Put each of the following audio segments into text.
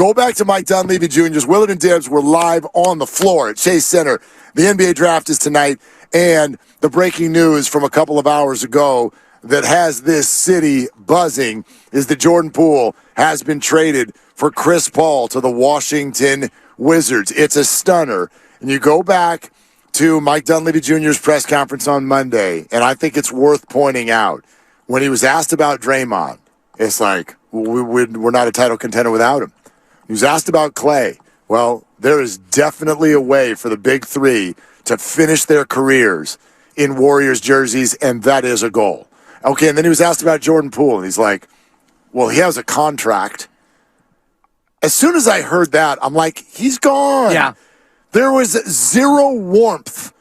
go back to Mike Dunleavy Jr.'s Willard and Dibs. We're live on the floor at Chase Center. The NBA draft is tonight, and the breaking news from a couple of hours ago that has this city buzzing is that Jordan Poole has been traded for Chris Paul to the Washington Wizards. It's a stunner. And you go back to Mike Dunleavy Jr.'s press conference on Monday, and I think it's worth pointing out, when he was asked about Draymond, it's like, we're not a title contender without him. He was asked about Clay. Well, there is definitely a way for the big three to finish their careers in Warriors jerseys, and that is a goal. Okay, and then he was asked about Jordan Poole, and he's like, well, he has a contract. As soon as I heard that, I'm like, he's gone. Yeah. There was zero warmth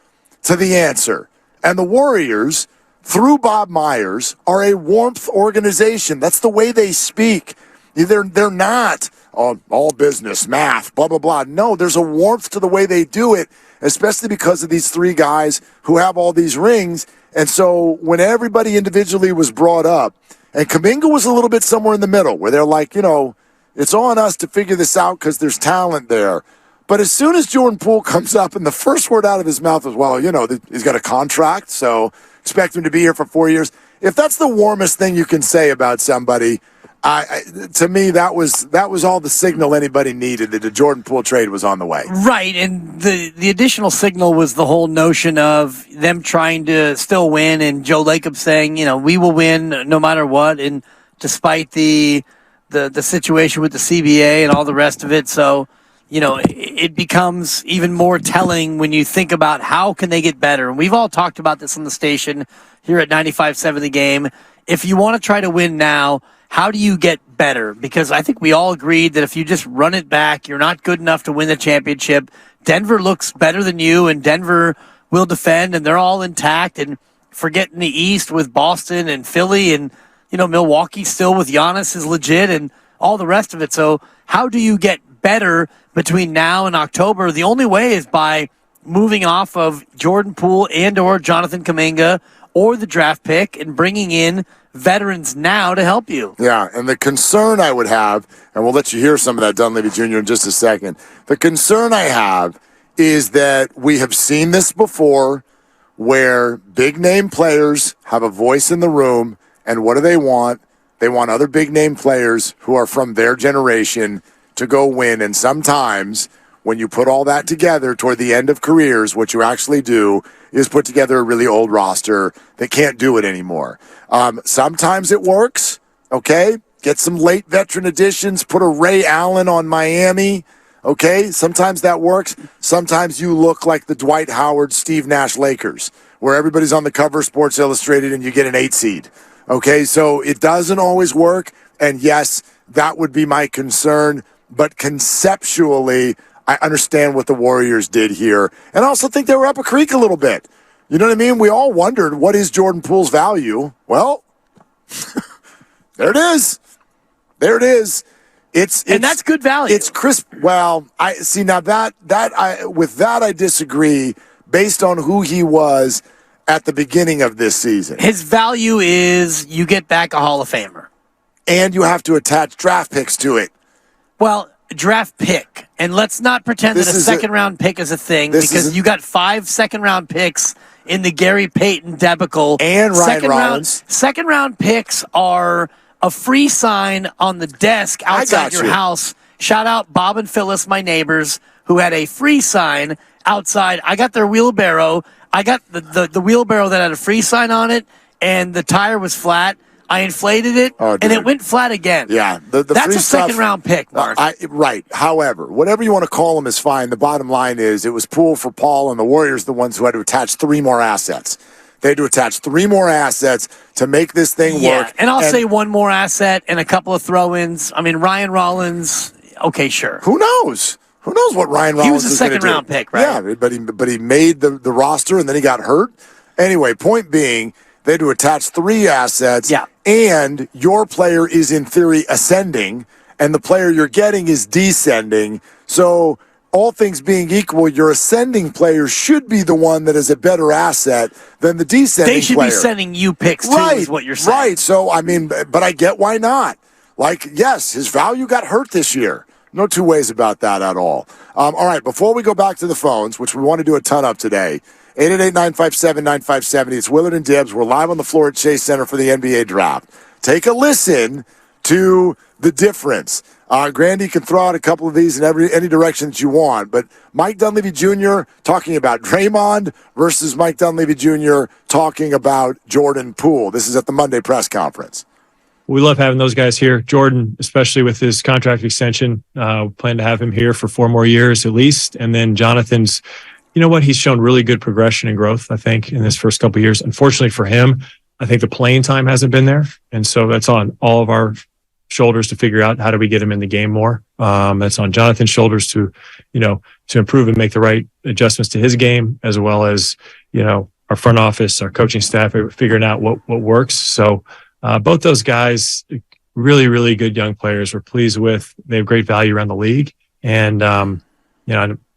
to the answer. And the Warriors, through Bob Myers, are a warmth organization. That's the way they speak. They're not all business, math, blah, blah, blah. No, there's a warmth to the way they do it, especially because of these three guys who have all these rings. And so when everybody individually was brought up, and Kuminga was a little bit somewhere in the middle, where they're like, it's on us to figure this out because there's talent there. But as soon as Jordan Poole comes up, and the first word out of his mouth is, well, he's got a contract, so expect him to be here for 4 years. If that's the warmest thing you can say about somebody, to me, that was all the signal anybody needed that the Jordan Poole trade was on the way. Right, and the additional signal was the whole notion of them trying to still win, and Joe Lacob saying, we will win no matter what, and despite the situation with the CBA and all the rest of it. So, it becomes even more telling when you think about how can they get better. And we've all talked about this on the station here at 95.7 The Game. If you want to try to win now, how do you get better? Because I think we all agreed that if you just run it back, you're not good enough to win the championship. Denver looks better than you, and Denver will defend, and they're all intact. And forget in the East with Boston and Philly, and Milwaukee still with Giannis is legit, and all the rest of it. So how do you get better between now and October? The only way is by moving off of Jordan Poole and or Jonathan Kuminga or the draft pick and bringing in veterans now to help you. Yeah, and the concern I would have, and we'll let you hear some of that Dunleavy Jr. in just a second, the concern I have is that we have seen this before where big-name players have a voice in the room, and what do they want? They want other big-name players who are from their generation to go win, and sometimes when you put all that together toward the end of careers, what you actually do is put together a really old roster that can't do it anymore. Sometimes it works, okay? Get some late veteran additions, put a Ray Allen on Miami, okay? Sometimes that works. Sometimes you look like the Dwight Howard, Steve Nash Lakers, where everybody's on the cover of Sports Illustrated and you get an 8 seed, okay? So it doesn't always work, and yes, that would be my concern, but conceptually, I understand what the Warriors did here. And I also think they were up a creek a little bit. You know what I mean? We all wondered, what is Jordan Poole's value? Well, there it is. There it is. And that's good value. It's crisp. Well, I see now with that I disagree based on who he was at the beginning of this season. His value is you get back a Hall of Famer. And you have to attach draft picks to it. Well, draft pick. And let's not pretend that a second-round pick is a thing, because you got 5 second-round picks in the Gary Payton debacle. And Ryan Rollins. Second-round picks are a free sign on the desk outside your house. Shout out Bob and Phyllis, my neighbors, who had a free sign outside. I got their wheelbarrow. I got the wheelbarrow that had a free sign on it, and the tire was flat. I inflated it, and it went flat again. Yeah. That's a second-round pick, Mark. Right. However, whatever you want to call them is fine. The bottom line is it was Poole for Paul, and the Warriors the ones who had to attach 3 more assets. They had to attach 3 more assets to make this thing work. And I'll say 1 more asset and a couple of throw-ins. I mean, Ryan Rollins, okay, sure. Who knows? Who knows what Ryan Rollins is going to do? He was a second-round pick, right? Yeah, but he made the roster, and then he got hurt. Anyway, point being, they had to attach 3 assets, and your player is, in theory, ascending, and the player you're getting is descending. So all things being equal, your ascending player should be the one that is a better asset than the descending player. They should be sending you picks, too, is what you're saying. Right. So, I mean, but I get why not. Like, yes, his value got hurt this year. No two ways about that at all. All right, before we go back to the phones, which we want to do a ton of today, 888-957-9570. It's Willard and Dibs. We're live on the floor at Chase Center for the NBA Draft. Take a listen to the difference. Grandy can throw out a couple of these in any direction that you want, but Mike Dunleavy Jr. talking about Draymond versus Mike Dunleavy Jr. talking about Jordan Poole. This is at the Monday press conference. We love having those guys here. Jordan, especially with his contract extension, plan to have him here for 4 more years at least. And then Jonathan's, you know what? He's shown really good progression and growth, I think, in his first couple of years. Unfortunately for him, I think the playing time hasn't been there. And so that's on all of our shoulders to figure out how do we get him in the game more. That's on Jonathan's shoulders to improve and make the right adjustments to his game, as well as, our front office, our coaching staff, figuring out what works. So both those guys, really, really good young players we're pleased with. They have great value around the league. And,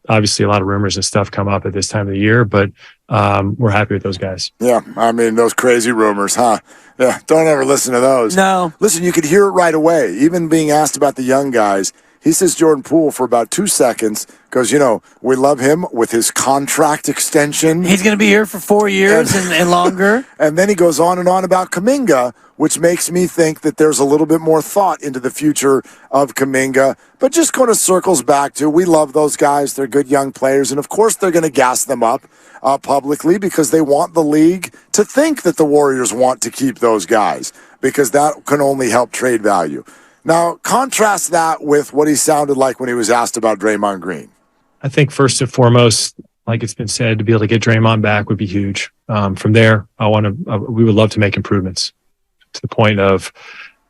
obviously a lot of rumors and stuff come up at this time of the year, but we're happy with those guys. Yeah, I mean, those crazy rumors, huh? Yeah, don't ever listen to those. No. Listen, you could hear it right away. Even being asked about the young guys, he says Jordan Poole for about 2 seconds goes, we love him with his contract extension. He's going to be here for 4 years and longer. And then he goes on and on about Kuminga, which makes me think that there's a little bit more thought into the future of Kuminga. But just kind of circles back to, we love those guys. They're good young players. And, of course, they're going to gas them up publicly because they want the league to think that the Warriors want to keep those guys, because that can only help trade value. Now, contrast that with what he sounded like when he was asked about Draymond Green. I think first and foremost, like it's been said, to be able to get Draymond back would be huge. From there, we would love to make improvements to the point of,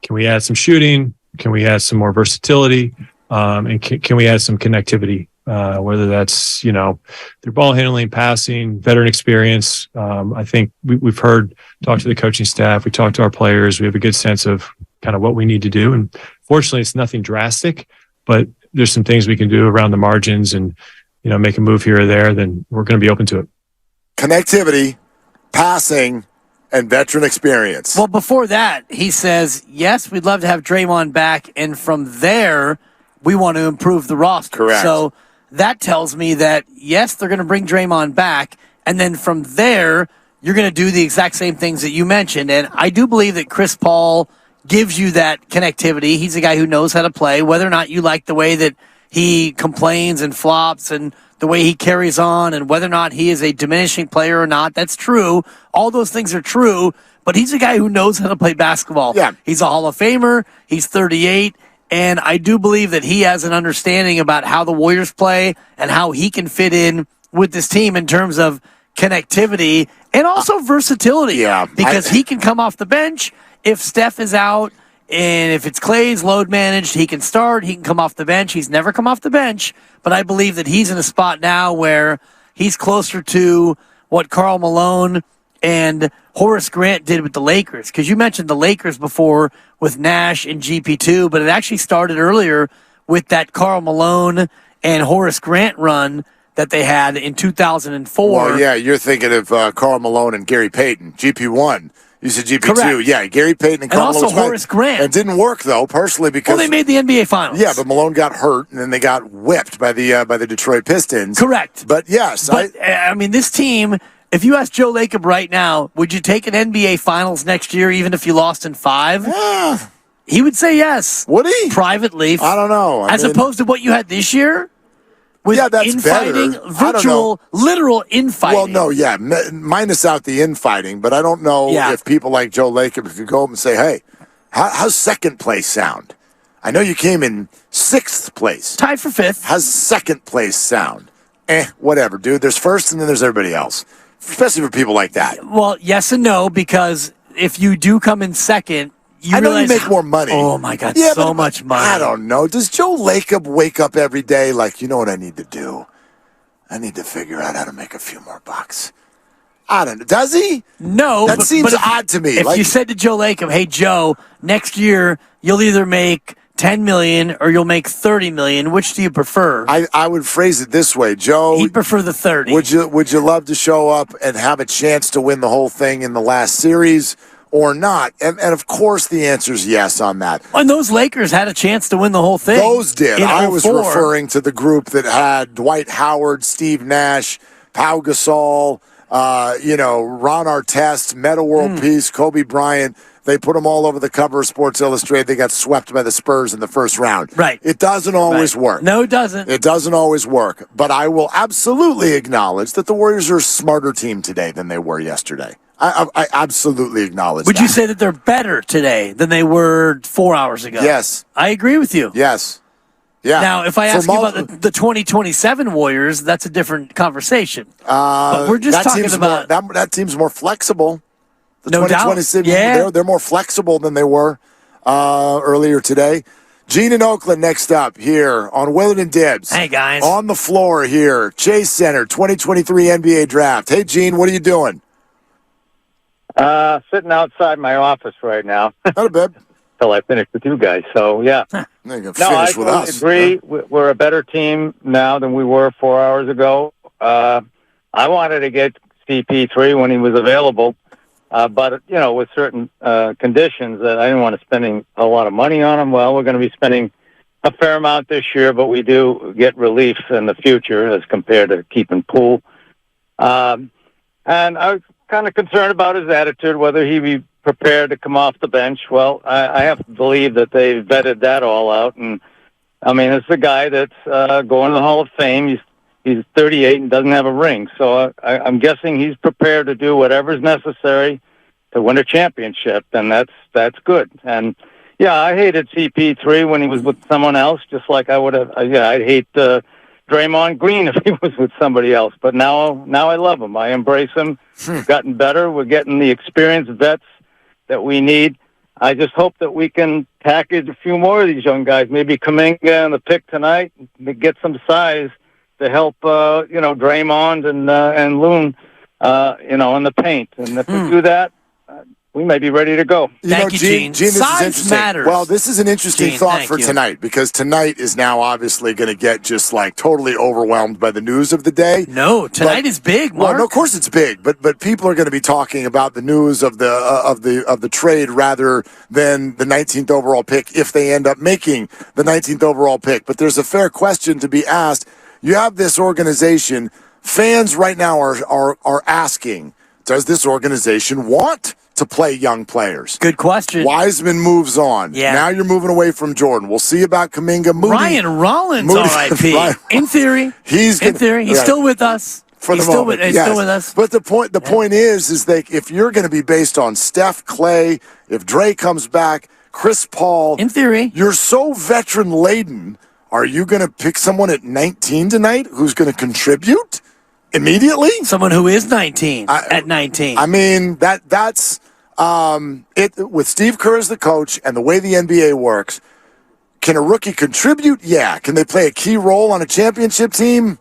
can we add some shooting? Can we add some more versatility? And can we add some connectivity? Whether that's, their ball handling, passing, veteran experience. I think we've talked to the coaching staff. We talked to our players. We have a good sense of kind of what we need to do. And fortunately, it's nothing drastic, but there's some things we can do around the margins and, make a move here or there, then we're going to be open to it. Connectivity, passing, and veteran experience. Well, before that, he says, yes, we'd love to have Draymond back. And from there, we want to improve the roster. Correct. So that tells me that, yes, they're going to bring Draymond back. And then from there, you're going to do the exact same things that you mentioned. And I do believe that Chris Paul gives you that connectivity. He's a guy who knows how to play, whether or not you like the way that he complains and flops and the way he carries on and whether or not he is a diminishing player or not. That's true. All those things are true, but he's a guy who knows how to play basketball. Yeah. He's a Hall of Famer. He's 38. And I do believe that he has an understanding about how the Warriors play and how he can fit in with this team in terms of connectivity and also versatility. Yeah. Because he can come off the bench if Steph is out, and if it's Clay's load managed, he can start. He can come off the bench. He's never come off the bench, but I believe that he's in a spot now where he's closer to what Karl Malone and Horace Grant did with the Lakers. Because you mentioned the Lakers before with Nash and GP2, but it actually started earlier with that Karl Malone and Horace Grant run that they had in 2004. Well, yeah, you're thinking of Karl Malone and Gary Payton, GP1. You said GP2. Correct. Yeah, Gary Payton and Karl also Malone. Horace Grant. It didn't work, though, partially because... Well, they made the NBA Finals. Yeah, but Malone got hurt, and then they got whipped by the Detroit Pistons. Correct. But, yes. But, this team, if you ask Joe Lacob right now, would you take an NBA Finals next year even if you lost in 5? Yeah. He would say yes. Would he? Privately. I don't know. As opposed to what you had this year? With that's infighting, better. virtual, literal infighting. Well, no, yeah, minus out the infighting, but I don't know if people like Joe Lacob, if you go up and say, hey, how's second place sound? I know you came in 6th place. Tied for 5th. How's second place sound? Whatever, dude. There's first and then there's everybody else, especially for people like that. Well, yes and no, because if you do come in second, I know you make more money. Oh, my God, so much money. I don't know. Does Joe Lacob wake up every day like, you know what I need to do? I need to figure out how to make a few more bucks. I don't know. Does he? No. That seems odd to me. If you said to Joe Lacob, hey, Joe, next year you'll either make $10 million or you'll make $30 million, which do you prefer? I would phrase it this way, Joe. He'd prefer the 30. Would you love to show up and have a chance to win the whole thing in the last series? or not? And of course the answer is yes on that. And those Lakers had a chance to win the whole thing. Those did. In I was 04. referring to the group that had Dwight Howard, Steve Nash, Pau Gasol, Ron Artest, Metta World Peace, Kobe Bryant. They put them all over the cover of Sports Illustrated. They got swept by the Spurs in the first round. Right. It doesn't always work. No, it doesn't. It doesn't always work. But I will absolutely acknowledge that the Warriors are a smarter team today than they were yesterday. I absolutely acknowledge Would that. you say that they're better today than they were 4 hours ago? Yes. I agree with you. Yes. Yeah. Now, if I ask you about the 2027 Warriors, that's a different conversation. But we're just talking about... that team's more flexible. The No doubt. 2027, Yeah. they're more flexible than they were earlier today. Gene in Oakland next up here on Willard and Dibs. Hey, guys. On the floor here, Chase Center, 2023 NBA Draft. Hey, Gene, what are you doing? Sitting outside my office right now. Not a bit. Till I finish with you guys. So, yeah. You can I finish with us. agree. We're a better team now than we were 4 hours ago. I wanted to get CP3 when he was available. But, with certain conditions that I didn't want to spending a lot of money on him. Well, we're going to be spending a fair amount this year, but we do get relief in the future as compared to keeping Poole. And I was kind of concerned about his attitude, whether he'd be prepared to come off the bench. Well, I have to believe that they've vetted that all out. And, it's a guy that's going to the Hall of Fame. He's 38 and doesn't have a ring. So I'm guessing he's prepared to do whatever's necessary to win a championship, and that's good. And, yeah, I hated CP3 when he was with someone else, just like I would have. I'd hate Draymond Green if he was with somebody else. But now I love him. I embrace him. We've gotten better. We're getting the experienced vets that we need. I just hope that we can package a few more of these young guys, maybe Kuminga in the pick tonight, to get some size to help, Draymond and Loon, in the paint. And if we do that, we may be ready to go. Thank you, Gene. This Size is interesting. matters. Well, this is an interesting Gene, thought thank for you. tonight, because tonight is now obviously going to get just like totally overwhelmed by the news of the day. No, tonight is big, Mark. Well, no, of course it's big, but people are going to be talking about the news of the trade rather than the 19th overall pick if they end up making the 19th overall pick. But there's a fair question to be asked. You have this organization. Fans right now are asking, does this organization want to play young players? Good question. Wiseman moves on. Yeah. Now you're moving away from Jordan. We'll see about Kuminga. Moody, Ryan Rollins, Moody- R.I.P. Ryan- In theory. He's right. still with us. For he's the moment, He's yes. still with us. But the point is that if you're going to be based on Steph, Clay, if Dre comes back, Chris Paul, In theory. you're so veteran laden. Are you going to pick someone at 19 tonight who's going to contribute immediately? Someone who is 19 at 19. I mean, that's it. With Steve Kerr as the coach and the way the NBA works, can a rookie contribute? Yeah. Can they play a key role on a championship team?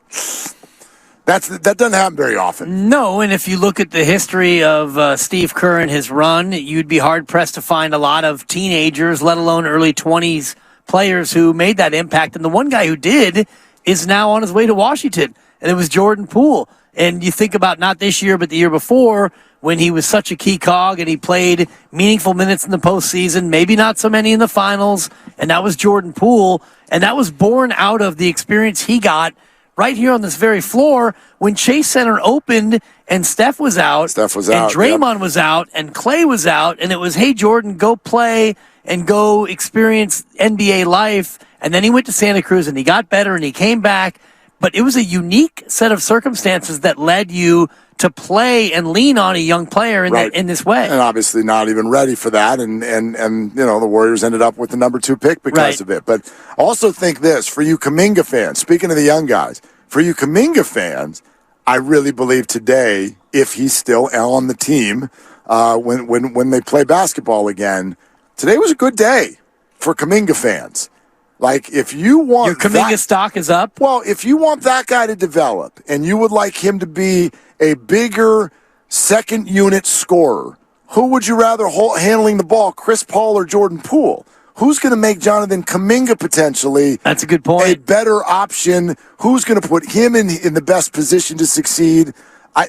That doesn't happen very often. No, and if you look at the history of Steve Kerr and his run, you'd be hard-pressed to find a lot of teenagers, let alone early 20s players who made that impact. And the one guy who did is now on his way to Washington, and it was Jordan Poole. And you think about not this year, but the year before, when he was such a key cog and he played meaningful minutes in the postseason, maybe not so many in the finals, and that was Jordan Poole. And that was born out of the experience he got right here on this very floor when Chase Center opened and Steph was out. And Draymond was out and Clay was out. And it was, hey, Jordan, go play and go experience NBA life. And then he went to Santa Cruz and he got better and he came back. But it was a unique set of circumstances that led you to play and lean on a young player in this way. And obviously not even ready for that. And the Warriors ended up with the number 2 pick because of it. But also think this, for you Kuminga fans, speaking of the young guys, for you Kuminga fans, I really believe today, if he's still on the team, when they play basketball again, today was a good day for Kuminga fans. Like, if you want your Kuminga stock is up. Well, if you want that guy to develop and you would like him to be a bigger second unit scorer, who would you rather handling the ball, Chris Paul or Jordan Poole? Who's going to make Jonathan Kuminga potentially That's a good point. a better option? Who's going to put him in the best position to succeed?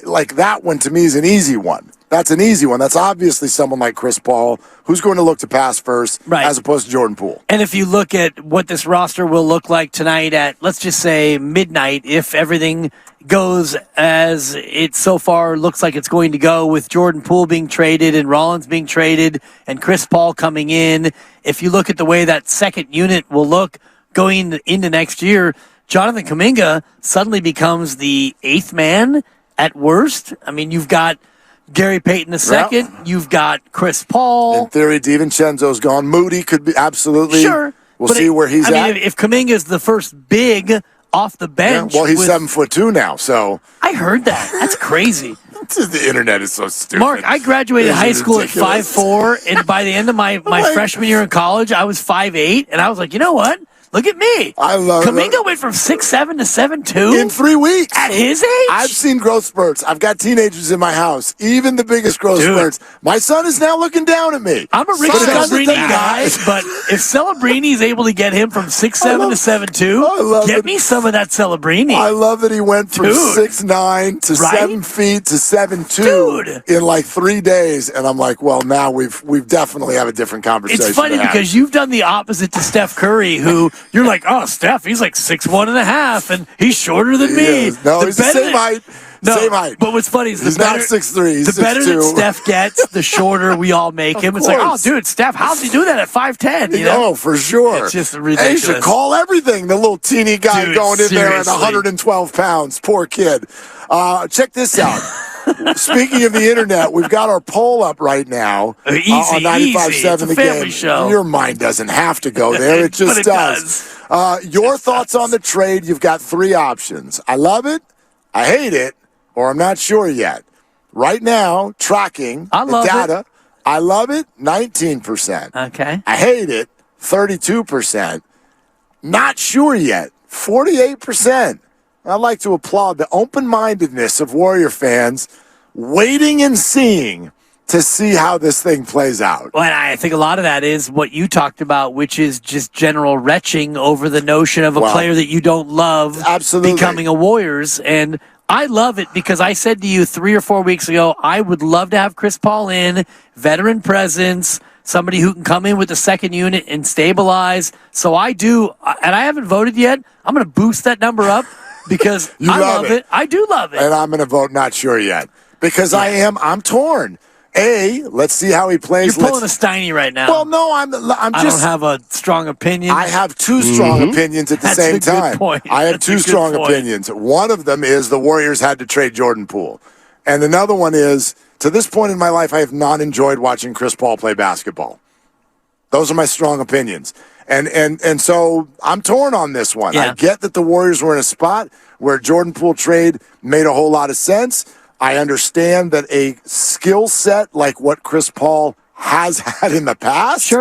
Like that one to me is an easy one. That's an easy one. That's obviously someone like Chris Paul who's going to look to pass first as opposed to Jordan Poole. And if you look at what this roster will look like tonight at, let's just say, midnight, if everything goes as it so far looks like it's going to go, with Jordan Poole being traded and Rollins being traded and Chris Paul coming in, if you look at the way that second unit will look going into next year, Jonathan Kuminga suddenly becomes the eighth man at worst. I mean, you've got Gary Payton II, you've got Chris Paul. In theory, DiVincenzo's gone. Moody could be absolutely. Sure. We'll see where he's at. I mean, if Kuminga's the first big off the bench. Yeah, well, he's 7'2" now, so. I heard that. That's crazy. The internet is so stupid. Mark, I graduated high school ridiculous. At 5'4", and by the end of my freshman year in college, I was 5'8", and I was like, you know what? Look at me. I love Kuminga went from 6'7" to 7'2" in 3 weeks. At his age? I've seen growth spurts. I've got teenagers in my house. Even the biggest growth spurts. My son is now looking down at me. I'm a Rick Celebrini guy, but if Celebrini is able to get him from 6'7" to 7'2", get me some of that Celebrini. I love that he went from 6'9" to 7 feet to 7'2" in like 3 days, and I'm like, well, now we've definitely have a different conversation. It's funny because you've done the opposite to Steph Curry, who you're like, oh, Steph, he's like 6'1.5", and he's shorter than me. No, he's the same height. Same height. But what's funny is he's not 6'3", he's the better 6'2". that Steph gets, the shorter we all make him. It's like, oh, dude, Steph, how's he do that at 5'10"? You know? Oh, for sure. It's just ridiculous. He should call everything. The little teeny guy going in there at 112 pounds. Poor kid. Check this out. Speaking of the internet, we've got our poll up right now on 95.7 The Game. Show. Your mind doesn't have to go there. It just does. Your thoughts on the trade, you've got 3 options. I love it, I hate it, or I'm not sure yet. Right now, tracking the data, I love it, 19%. Okay. I hate it, 32%. Not sure yet, 48%. I'd like to applaud the open-mindedness of Warrior fans waiting and seeing to see how this thing plays out. Well, and I think a lot of that is what you talked about, which is just general retching over the notion of a player that you don't love becoming a Warriors. And I love it because I said to you 3 or 4 weeks ago, I would love to have Chris Paul in, veteran presence, somebody who can come in with the second unit and stabilize. So I do, and I haven't voted yet. I'm going to boost that number up. Because I love it. I do love it. And I'm going to vote not sure yet. Because I'm torn. Let's see how he plays. You're pulling a Steiny right now. Well, no, I don't have a strong opinion. I have 2 strong opinions at the same time. Good point. I have 2 strong opinions. One of them is the Warriors had to trade Jordan Poole. And another one is, to this point in my life, I have not enjoyed watching Chris Paul play basketball. Those are my strong opinions. And so I'm torn on this one. Yeah. I get that the Warriors were in a spot where Jordan Poole trade made a whole lot of sense. I understand that a skill set like what Chris Paul has had in the past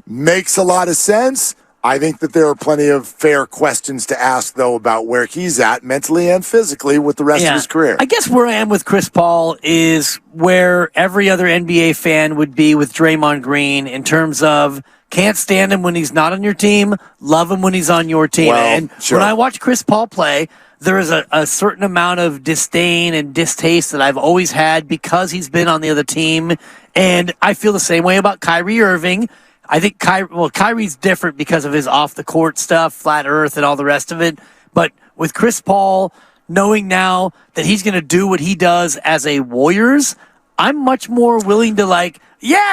makes a lot of sense. I think that there are plenty of fair questions to ask, though, about where he's at mentally and physically with the rest of his career. I guess where I am with Chris Paul is where every other NBA fan would be with Draymond Green in terms of can't stand him when he's not on your team, love him when he's on your team. When I watch Chris Paul play, there is a certain amount of disdain and distaste that I've always had because he's been on the other team. And I feel the same way about Kyrie Irving. I think Kyrie's different because of his off-the-court stuff, flat earth, and all the rest of it. But with Chris Paul, knowing now that he's going to do what he does as a Warriors, I'm much more willing to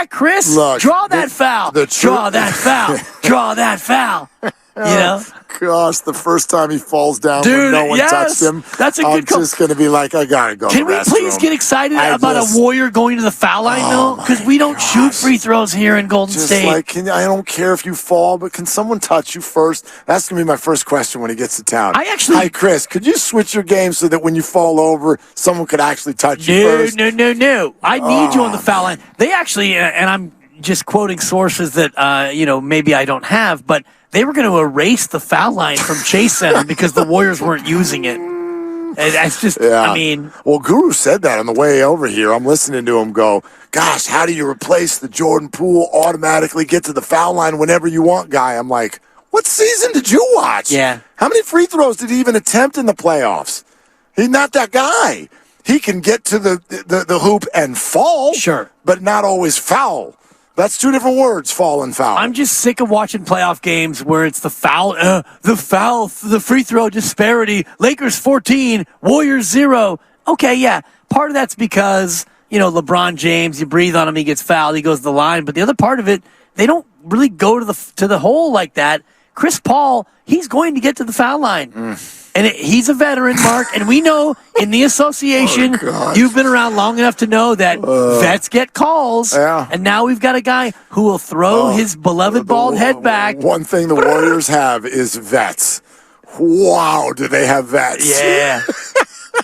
Chris, draw that foul. Draw that foul. Draw that foul. You know? Gosh, the first time he falls down when no one touched him, that's a good I'm just going to be like, I got to go. Can we please get excited about a Warrior going to the foul line, though? Because we don't shoot free throws here in Golden State. I don't care if you fall, but can someone touch you first? That's going to be my first question when he gets to town. Hi, Chris, could you switch your game so that when you fall over, someone could actually touch you first? No. I need you on the foul line. They actually, and I'm just quoting sources that, maybe I don't have, but they were going to erase the foul line from Chase Center because the Warriors weren't using it. It's just, Well, Guru said that on the way over here. I'm listening to him go, gosh, how do you replace the Jordan Poole automatically get to the foul line whenever you want guy? I'm like, what season did you watch? Yeah. How many free throws did he even attempt in the playoffs? He's not that guy. he can get to the hoop and fall, Sure, but not always foul. That's two different words, fall and foul. I'm just sick of watching playoff games where it's the free throw disparity. Lakers 14, Warriors 0. Okay, yeah. Part of that's because, LeBron James, you breathe on him, he gets fouled, he goes to the line. But the other part of it, they don't really go to the hole like that. Chris Paul, he's going to get to the foul line. And he's a veteran, Mark, and we know in the association, you've been around long enough to know that vets get calls. Yeah. And now we've got a guy who will throw his beloved bald head back. One thing the Warriors have is vets. Wow, do they have vets? Yeah.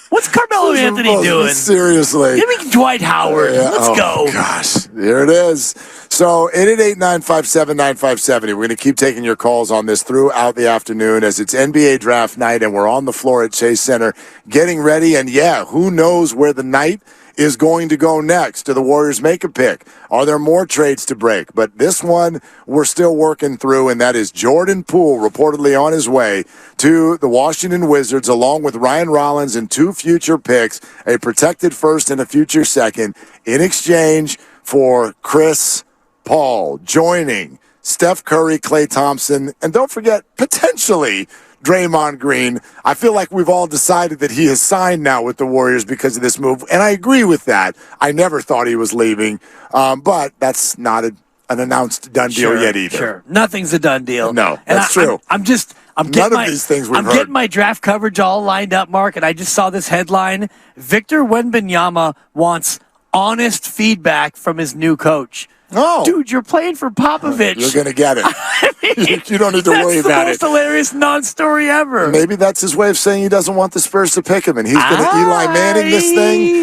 What's Carmelo Anthony doing? Seriously. Give me Dwight Howard. Yeah. Let's go. Gosh, there it is. So 888-957-9570. We're going to keep taking your calls on this throughout the afternoon as it's NBA draft night and we're on the floor at Chase Center getting ready. And yeah, who knows where the night is going to go next? Do the Warriors make a pick? Are there more trades to break? But this one we're still working through, and that is Jordan Poole reportedly on his way to the Washington Wizards along with Ryan Rollins and 2 future picks, a protected first and a future second, in exchange for Chris Paul joining Steph Curry, Klay Thompson, and don't forget, potentially, Draymond Green. I feel like we've all decided that he has signed now with the Warriors because of this move, and I agree with that. I never thought he was leaving, but that's not an announced done deal yet either. Sure, nothing's a done deal. No, that's true. I'm getting these things we've heard. getting my draft coverage all lined up, Mark, and I just saw this headline: Victor Wembanyama wants honest feedback from his new coach. Oh. Dude, you're playing for Popovich. You're going to get it. I mean, you don't need to worry about That's the most hilarious non-story ever. Maybe that's his way of saying he doesn't want the Spurs to pick him, and he's going to Eli Manning this thing.